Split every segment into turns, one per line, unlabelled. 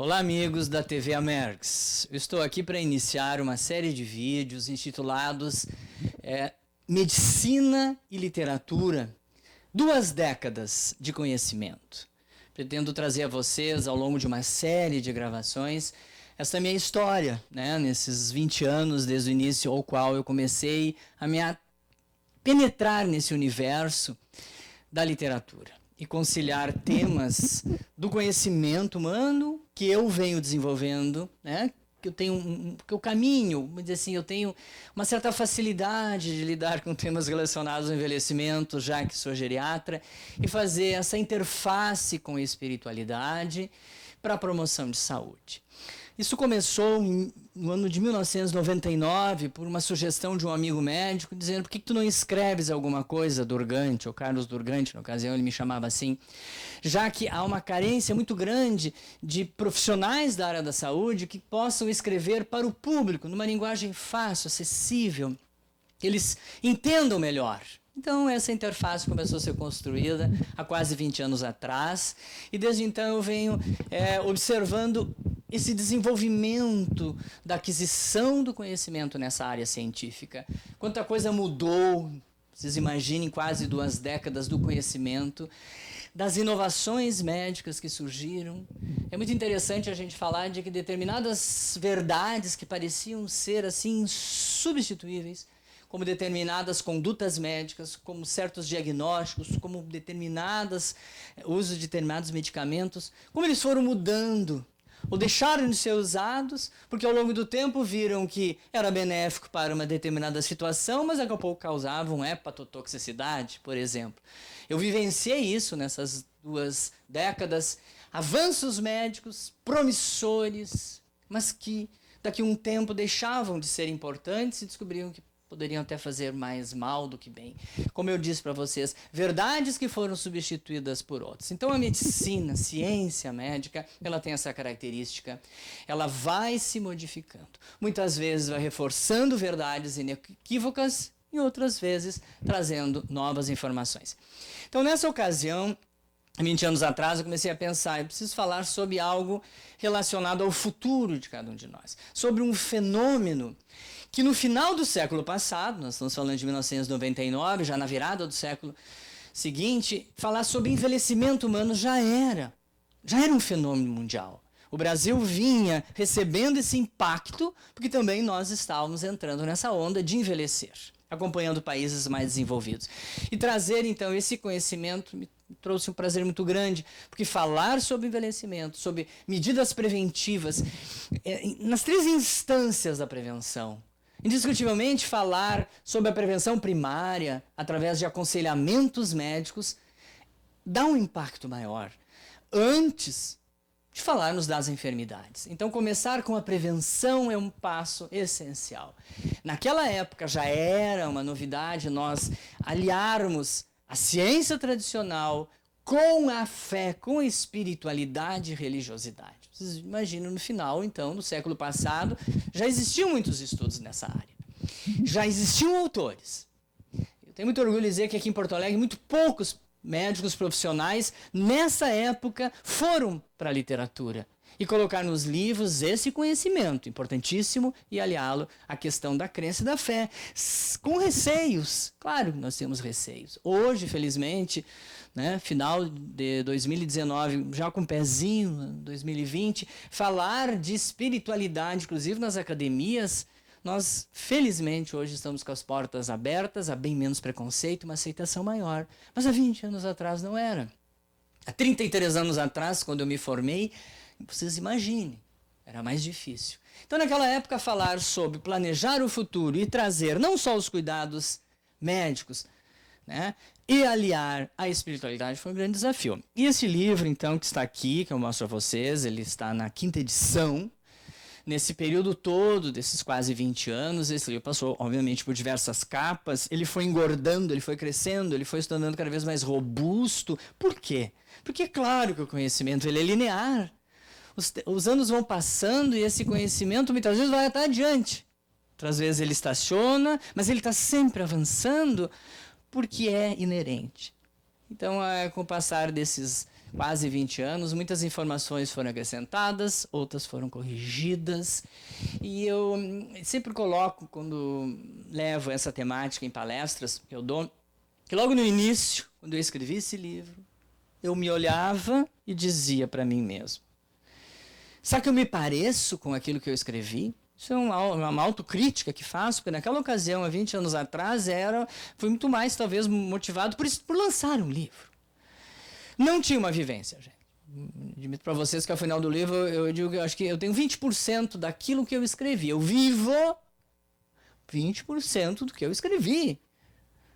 Olá amigos da TV Amerx, eu estou aqui para iniciar uma série de vídeos intitulados Medicina e Literatura, 2 décadas de conhecimento. Pretendo trazer a vocês ao longo de uma série de gravações essa minha história, nesses 20 anos desde o início ao qual eu comecei a me penetrar nesse universo da literatura e conciliar temas do conhecimento humano que eu venho desenvolvendo, que eu tenho que eu caminho, vamos dizer assim, eu tenho uma certa facilidade de lidar com temas relacionados ao envelhecimento, já que sou geriatra, e fazer essa interface com a espiritualidade para a promoção de saúde. Isso começou no ano de 1999 por uma sugestão de um amigo médico dizendo: por que tu não escreves alguma coisa, Durgante, ou Carlos Durgante, na ocasião ele me chamava assim, já que há uma carência muito grande de profissionais da área da saúde que possam escrever para o público, numa linguagem fácil, acessível, que eles entendam melhor. Então essa interface começou a ser construída há quase 20 anos atrás, e desde então eu venho observando esse desenvolvimento da aquisição do conhecimento nessa área científica. Quanta coisa mudou, vocês imaginem, quase 2 décadas do conhecimento, das inovações médicas que surgiram. É muito interessante a gente falar de que determinadas verdades que pareciam ser assim insubstituíveis, como determinadas condutas médicas, como certos diagnósticos, como uso de determinados medicamentos, como eles foram mudando, ou deixaram de ser usados, porque ao longo do tempo viram que era benéfico para uma determinada situação, mas daqui a pouco causavam hepatotoxicidade, por exemplo. Eu vivenciei isso nessas 2 décadas, avanços médicos promissores, mas que daqui a um tempo deixavam de ser importantes e descobriam que poderiam até fazer mais mal do que bem. Como eu disse para vocês, verdades que foram substituídas por outras. Então a medicina, a ciência médica, ela tem essa característica. Ela vai se modificando. Muitas vezes vai reforçando verdades inequívocas e outras vezes trazendo novas informações. Então nessa ocasião, 20 anos atrás, eu comecei a pensar, eu preciso falar sobre algo relacionado ao futuro de cada um de nós. Sobre um fenômeno que no final do século passado, nós estamos falando de 1999, já na virada do século seguinte, falar sobre envelhecimento humano já era um fenômeno mundial. O Brasil vinha recebendo esse impacto, porque também nós estávamos entrando nessa onda de envelhecer, acompanhando países mais desenvolvidos. E trazer, então, esse conhecimento me trouxe um prazer muito grande, porque falar sobre envelhecimento, sobre medidas preventivas, nas 3 instâncias da prevenção, indiscutivelmente falar sobre a prevenção primária, através de aconselhamentos médicos, dá um impacto maior, antes de falarmos das enfermidades. Então, começar com a prevenção é um passo essencial. Naquela época já era uma novidade nós aliarmos a ciência tradicional com a fé, com a espiritualidade e religiosidade. Vocês imaginam, no final, então, do século passado, já existiam muitos estudos nessa área. Já existiam autores. Eu tenho muito orgulho de dizer que aqui em Porto Alegre, muito poucos médicos profissionais, nessa época, foram para a literatura e colocar nos livros esse conhecimento importantíssimo e aliá-lo à questão da crença e da fé, com receios. Claro que nós temos receios. Hoje, felizmente, final de 2019, já com um pezinho, 2020, falar de espiritualidade, inclusive nas academias, nós, felizmente, hoje estamos com as portas abertas, há bem menos preconceito, uma aceitação maior. Mas há 20 anos atrás não era. Há 33 anos atrás, quando eu me formei, vocês imaginem, era mais difícil. Então, naquela época, falar sobre planejar o futuro e trazer não só os cuidados médicos, e aliar a espiritualidade foi um grande desafio. E esse livro, então, que está aqui, que eu mostro a vocês, ele está na 5ª edição. Nesse período todo, desses quase 20 anos, esse livro passou, obviamente, por diversas capas, ele foi engordando, ele foi crescendo, ele foi se tornando cada vez mais robusto. Por quê? Porque é claro que o conhecimento ele é linear. Os anos vão passando e esse conhecimento muitas vezes vai até adiante. Outras vezes ele estaciona, mas ele está sempre avançando porque é inerente. Então, com o passar desses quase 20 anos, muitas informações foram acrescentadas, outras foram corrigidas, e eu sempre coloco, quando levo essa temática em palestras que eu dou, que logo no início, quando eu escrevi esse livro, eu me olhava e dizia para mim mesmo: será que eu me pareço com aquilo que eu escrevi? Isso é uma autocrítica que faço, porque naquela ocasião, há 20 anos atrás, foi muito mais, talvez, motivado por lançar um livro. Não tinha uma vivência, gente. Admito para vocês que ao final do livro eu digo que eu acho que eu tenho 20% daquilo que eu escrevi. Eu vivo 20% do que eu escrevi.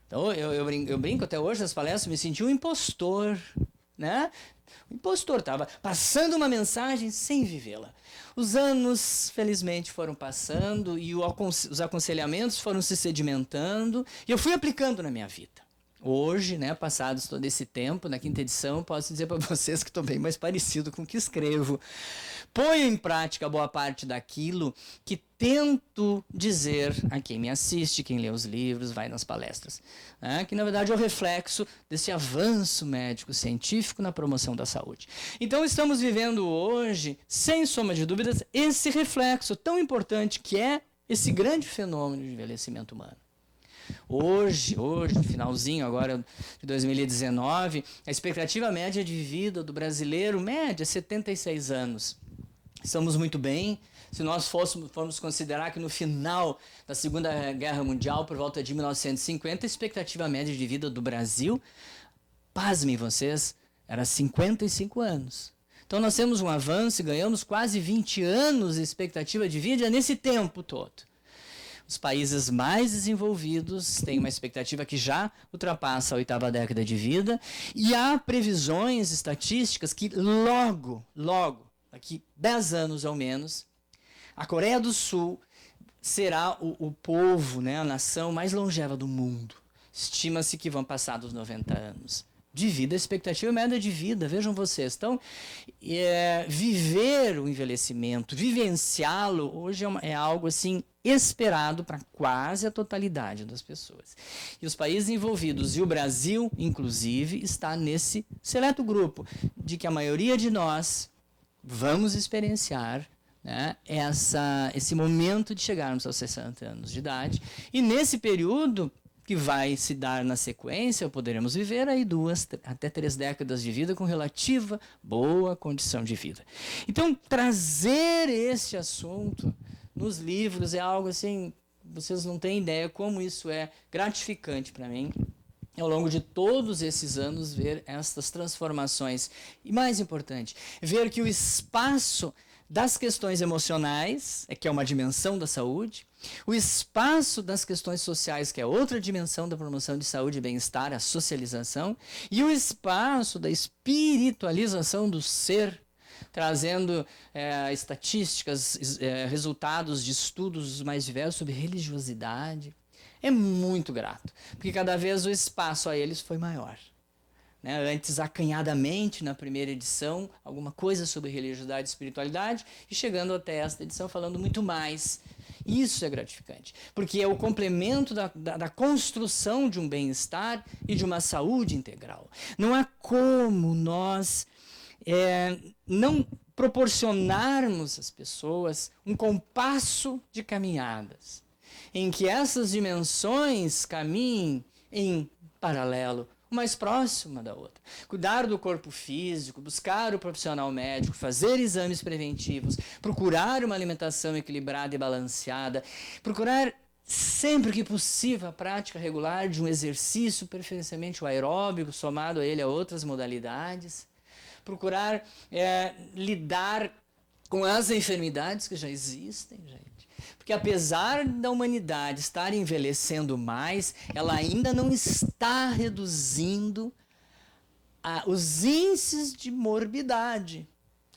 Então eu brinco até hoje nas palestras, me senti um impostor, né? O impostor estava passando uma mensagem sem vivê-la. Os anos, felizmente, foram passando e os aconselhamentos foram se sedimentando e eu fui aplicando na minha vida. Hoje, né, passados todo esse tempo, na 5ª edição, posso dizer para vocês que estou bem mais parecido com o que escrevo. Ponho em prática boa parte daquilo que tento dizer a quem me assiste, quem lê os livros, vai nas palestras. Né? Que, na verdade, é o reflexo desse avanço médico-científico na promoção da saúde. Então, estamos vivendo hoje, sem sombra de dúvidas, esse reflexo tão importante que é esse grande fenômeno de envelhecimento humano. Hoje, no finalzinho agora de 2019, a expectativa média de vida do brasileiro, média, 76 anos. Estamos muito bem. Se nós formos considerar que no final da Segunda Guerra Mundial, por volta de 1950, a expectativa média de vida do Brasil, pasmem vocês, era 55 anos. Então nós temos um avanço e ganhamos quase 20 anos de expectativa de vida nesse tempo todo. Os países mais desenvolvidos têm uma expectativa que já ultrapassa a 8ª década de vida e há previsões estatísticas que logo, daqui 10 anos ao menos, a Coreia do Sul será o povo, né, a nação mais longeva do mundo. Estima-se que vão passar dos 90 anos de vida, a expectativa média de vida, vejam vocês. Então, viver o envelhecimento, vivenciá-lo, hoje é algo assim esperado para quase a totalidade das pessoas. E os países envolvidos, e o Brasil, inclusive, está nesse seleto grupo de que a maioria de nós vamos experienciar, né, esse momento de chegarmos aos 60 anos de idade. E nesse período que vai se dar na sequência, poderemos viver aí 2 até 3 décadas de vida com relativa boa condição de vida. Então, trazer esse assunto nos livros é algo assim, vocês não têm ideia como isso é gratificante para mim. Ao longo de todos esses anos, ver estas transformações. E mais importante, ver que o espaço das questões emocionais, que é uma dimensão da saúde, o espaço das questões sociais, que é outra dimensão da promoção de saúde e bem-estar, a socialização, e o espaço da espiritualização do ser, trazendo estatísticas, resultados de estudos mais diversos sobre religiosidade. É muito grato, porque cada vez o espaço a eles foi maior. Né? Antes, acanhadamente, na primeira edição, alguma coisa sobre religiosidade e espiritualidade, e chegando até esta edição falando muito mais. Isso é gratificante, porque é o complemento da construção de um bem-estar e de uma saúde integral. Não há como nós não proporcionarmos às pessoas um compasso de caminhadas, em que essas dimensões caminhem em paralelo, mais próxima da outra. Cuidar do corpo físico, buscar o profissional médico, fazer exames preventivos, procurar uma alimentação equilibrada e balanceada, procurar sempre que possível a prática regular de um exercício, preferencialmente o aeróbico, somado a ele a outras modalidades, procurar lidar com as enfermidades que já existem, gente. Porque apesar da humanidade estar envelhecendo mais, ela ainda não está reduzindo os índices de morbidade.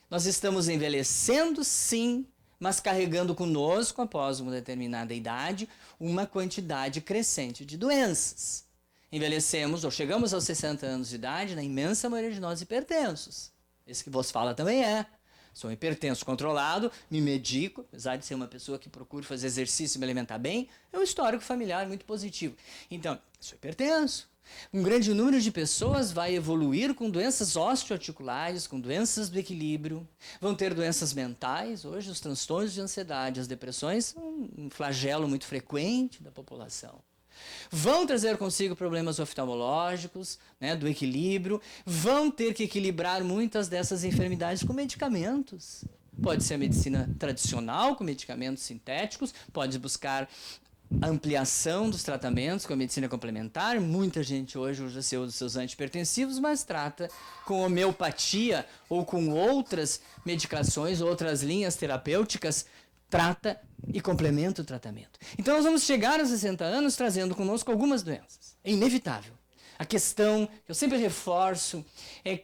Nós estamos envelhecendo, sim, mas carregando conosco, após uma determinada idade, uma quantidade crescente de doenças. Envelhecemos, ou chegamos aos 60 anos de idade, na imensa maioria de nós hipertensos. Esse que vos fala também é. Sou hipertenso controlado, me medico, apesar de ser uma pessoa que procura fazer exercício e me alimentar bem, é um histórico familiar muito positivo. Então, sou hipertenso, Um grande número de pessoas vai evoluir com doenças osteoarticulares, com doenças do equilíbrio, vão ter doenças mentais. Hoje, os transtornos de ansiedade, as depressões são um flagelo muito frequente da população. Vão trazer consigo problemas oftalmológicos, né, do equilíbrio, vão ter que equilibrar muitas dessas enfermidades com medicamentos. Pode ser a medicina tradicional, com medicamentos sintéticos, pode buscar ampliação dos tratamentos com a medicina complementar. Muita gente hoje usa seus antihipertensivos, mas trata com homeopatia ou com outras medicações, outras linhas terapêuticas, trata e complementa o tratamento. Então nós vamos chegar aos 60 anos trazendo conosco algumas doenças. É inevitável. A questão que eu sempre reforço é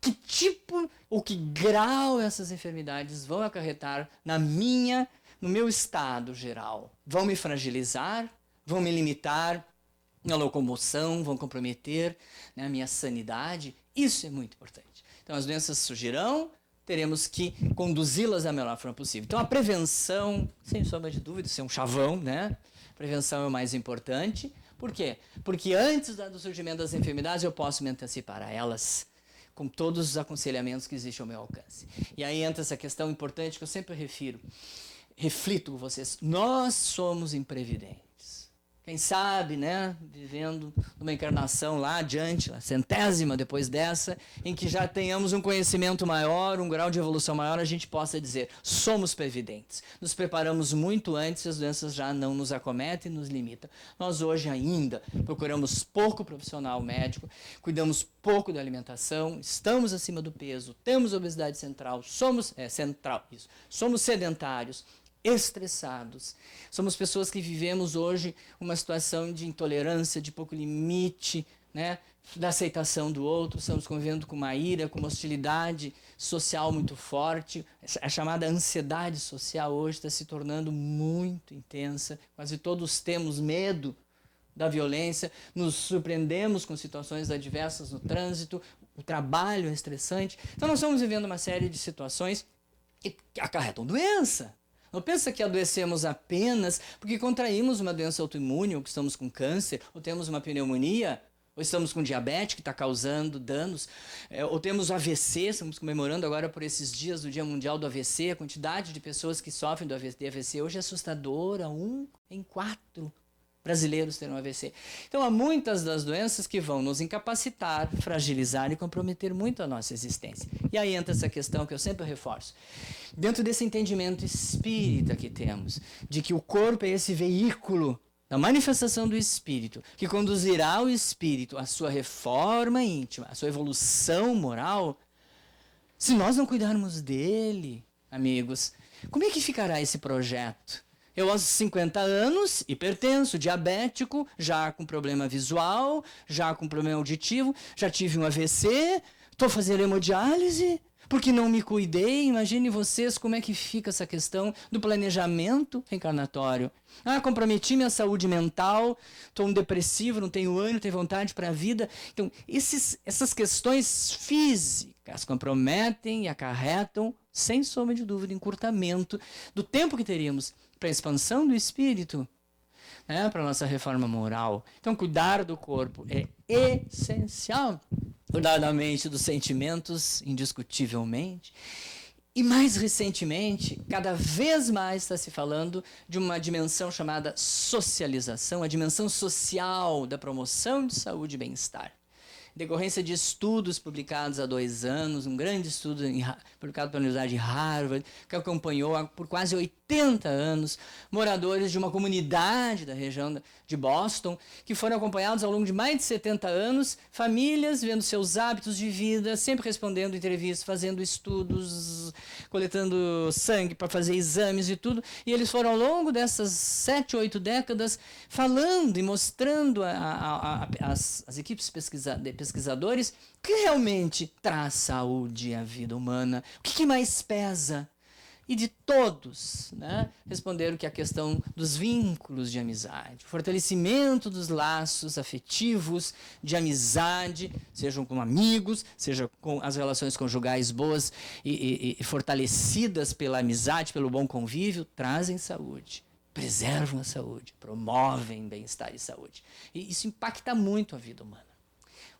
que tipo ou que grau essas enfermidades vão acarretar no meu estado geral. Vão me fragilizar, vão me limitar na locomoção, vão comprometer, né, a minha sanidade. Isso é muito importante. Então as doenças surgirão, teremos que conduzi-las da melhor forma possível. Então a prevenção, sem sombra de dúvida, isso é um chavão, né? A prevenção é o mais importante. Por quê? Porque antes do surgimento das enfermidades eu posso me antecipar a elas, com todos os aconselhamentos que existem ao meu alcance. E aí entra essa questão importante que eu sempre reflito com vocês. Nós somos imprevidentes. Quem sabe, né, vivendo numa encarnação lá adiante, a centésima depois dessa, em que já tenhamos um conhecimento maior, um grau de evolução maior, a gente possa dizer, somos previdentes. Nos preparamos muito antes e as doenças já não nos acometem e nos limitam. Nós hoje ainda procuramos pouco profissional médico, cuidamos pouco da alimentação, estamos acima do peso, temos obesidade central, somos sedentários, estressados. Somos pessoas que vivemos hoje uma situação de intolerância, de pouco limite, né, da aceitação do outro. Estamos convivendo com uma ira, com uma hostilidade social muito forte. A chamada ansiedade social hoje está se tornando muito intensa. Quase todos temos medo da violência, nos surpreendemos com situações adversas no trânsito, o trabalho é estressante. Então nós estamos vivendo uma série de situações que acarretam doença. Não pensa que adoecemos apenas porque contraímos uma doença autoimune, ou que estamos com câncer, ou temos uma pneumonia, ou estamos com diabetes que está causando danos, ou temos AVC, estamos comemorando agora por esses dias do Dia Mundial do AVC, a quantidade de pessoas que sofrem de AVC hoje é assustadora, 1 em 4 brasileiros terão AVC. Então há muitas das doenças que vão nos incapacitar, fragilizar e comprometer muito a nossa existência. E aí entra essa questão que eu sempre reforço. Dentro desse entendimento espírita que temos, de que o corpo é esse veículo da manifestação do espírito, que conduzirá o espírito à sua reforma íntima, à sua evolução moral, se nós não cuidarmos dele, amigos, como é que ficará esse projeto? Eu aos 50 anos, hipertenso, diabético, já com problema visual, já com problema auditivo, já tive um AVC, estou fazendo hemodiálise, porque não me cuidei. Imagine vocês como é que fica essa questão do planejamento reencarnatório. Comprometi minha saúde mental, estou um depressivo, não tenho ânimo, não tenho vontade para a vida. Então, essas questões físicas comprometem e acarretam, sem sombra de dúvida, encurtamento do tempo que teríamos para a expansão do espírito, né, para a nossa reforma moral. Então, cuidar do corpo é essencial. Cuidar da mente, dos sentimentos, indiscutivelmente. E mais recentemente, cada vez mais está se falando de uma dimensão chamada socialização, a dimensão social da promoção de saúde e bem-estar. Decorrência de estudos publicados há 2 anos, um grande estudo publicado pela Universidade de Harvard, que acompanhou por quase 80 anos moradores de uma comunidade da região de Boston, que foram acompanhados ao longo de mais de 70 anos, famílias vendo seus hábitos de vida, sempre respondendo entrevistas, fazendo estudos, coletando sangue para fazer exames e tudo, e eles foram ao longo dessas 7, 8 décadas falando e mostrando às equipes pesquisadores o que realmente traz saúde à vida humana, o que mais pesa. E de todos, né, responderam que a questão dos vínculos de amizade, o fortalecimento dos laços afetivos de amizade, sejam com amigos, seja com as relações conjugais boas e fortalecidas pela amizade, pelo bom convívio, trazem saúde. preservam a saúde, promovem bem-estar e saúde. E isso impacta muito a vida humana.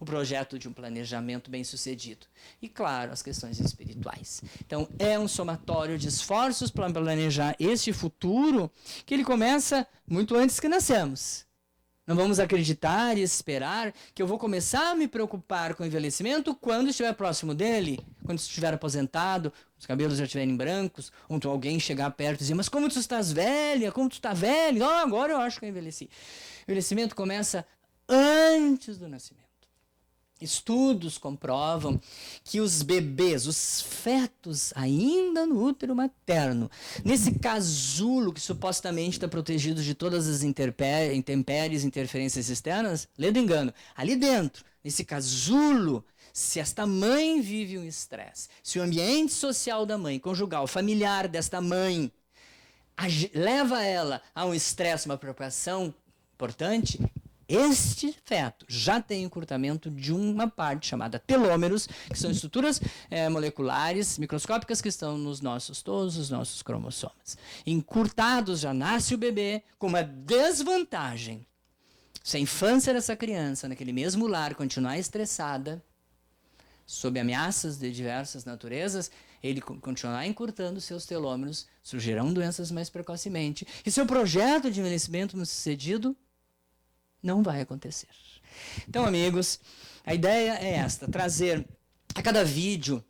O projeto de um planejamento bem-sucedido. E, claro, as questões espirituais. Então, é um somatório de esforços para planejar este futuro que ele começa muito antes que nascemos. Não vamos acreditar e esperar que eu vou começar a me preocupar com o envelhecimento quando estiver próximo dele, quando estiver aposentado, os cabelos já estiverem brancos, ou alguém chegar perto e dizer, mas como tu estás velha, como tu está velho? Oh, agora eu acho que eu envelheci. O envelhecimento começa antes do nascimento. Estudos comprovam que os bebês, os fetos ainda no útero materno, nesse casulo que supostamente está protegido de todas as intempéries, interferências externas, lê do engano, ali dentro, nesse casulo, se esta mãe vive um estresse, se o ambiente social da mãe, conjugal, familiar desta mãe, leva ela a um estresse, uma preocupação importante, este feto já tem encurtamento de uma parte chamada telômeros, que são estruturas moleculares, microscópicas que estão todos os nossos cromossomas. Encurtados, já nasce o bebê com uma desvantagem. Se a infância dessa criança, naquele mesmo lar, continuar estressada, sob ameaças de diversas naturezas, ele continuará encurtando seus telômeros, surgirão doenças mais precocemente. E seu projeto de envelhecimento bem-sucedido não vai acontecer. Então, amigos, a ideia é esta, trazer a cada vídeo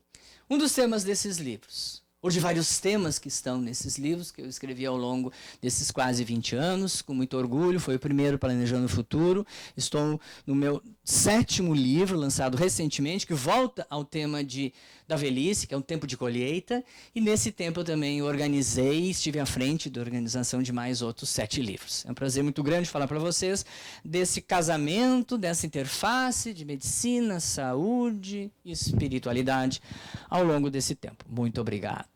um dos temas desses livros, ou de vários temas que estão nesses livros, que eu escrevi ao longo desses quase 20 anos, com muito orgulho, foi o primeiro Planejando o Futuro. Estou no meu 7º livro, lançado recentemente, que volta ao tema da velhice, que é um tempo de colheita, e nesse tempo eu também organizei, estive à frente da organização de mais outros 7 livros. É um prazer muito grande falar para vocês desse casamento, dessa interface de medicina, saúde e espiritualidade ao longo desse tempo. Muito obrigado.